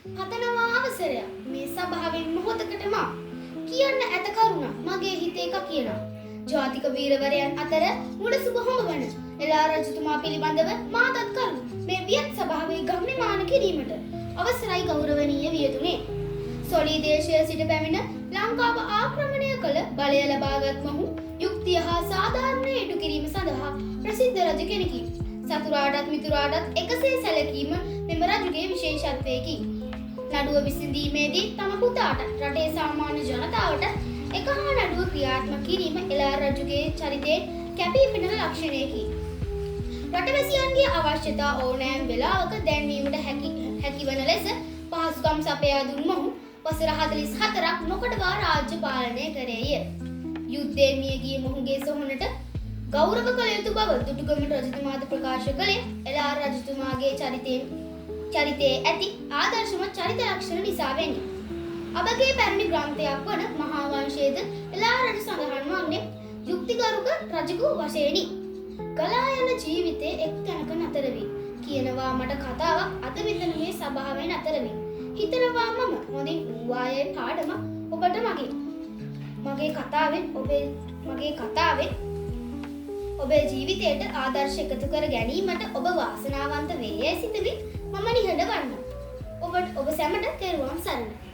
පතනවා අවසරය මේ සභාවෙන් මොහොතකට මා කියන්න ඇත කරුණා මගේ හිතේ එකක් කියනවා. ජාතික වීරවරයන් අතර මුල සුබ හොඹ වන එලා රජතුමා පිළිබඳව මාතත් කරුණු මේ වියත් සභාවේ ගම්‍යමාන කිරීමට අවසරයි ගෞරවනීය වියතුනේ. සොලී දේශයේ සිට පැමිණ ලංකාව ආක්‍රමණය කළ බලය ලබාගත් මොහු යුක්තිය හා සාධාරණය ඉටු කිරීම සඳහා ප්‍රසිද්ධ රජ කෙනෙකි. සතුරාටත් මිතුරාටත් එකසේ සැලකීම මෙම රජුගේ විශේෂත්වයකි. නඩුව විසඳීමේදී තම පුතාට රටේ සාමාන්‍ය ජනතාවට එක හා නඩුව ක්‍රියාත්මක කිරීම එලා රජුගේ චරිතයෙන් කැපී පෙනෙන ලක්ෂණයකි. රටවැසියන්ගේ අවශ්‍යතා ඕනෑම වෙලාවක දැන්වීමට හැකිවන ලෙස පහසුකම් සපයා දුන් මොහු වසර 44ක් නොකඩවා රාජ්‍ය පාලනය කරේය. යුද්ධයෙන් මිය ගිය මොහුගේ සොහොනට ගෞරව කළ යුතු බව දුටුගැමුණු රජතුමාද ප්‍රකාශ කළේ එලා රජතුමාගේ චරිතයේ ඇති ආදර්ශමත් චරිත ලක්ෂණ නිසා වෙනි. අපගේ පැරණි ග්‍රන්ථයක් වන මහා වංශයේද එලා රජු සඳහන් වන්නේ යුක්තිගරුක රජෙකු වශයෙනි. ගලා යන ජීවිතයේ එක් තැනක නතර වී කියනවා මට කතාවක් අද මෙතන මේ සභාවේ නතර වී හිතනවා මම හොඳින් ඌවායේ පාඩම ඔබට මගේ කතාවෙන් ඔබේ ජීවිතයට ආදර්ශ එකතු කර ගැනීමට ඔබ වාසනාවන්ත වේයයි සිතමි මම නිහඬ වන්නම්. ඔබ සැමට තෙරුවන් සරණයි.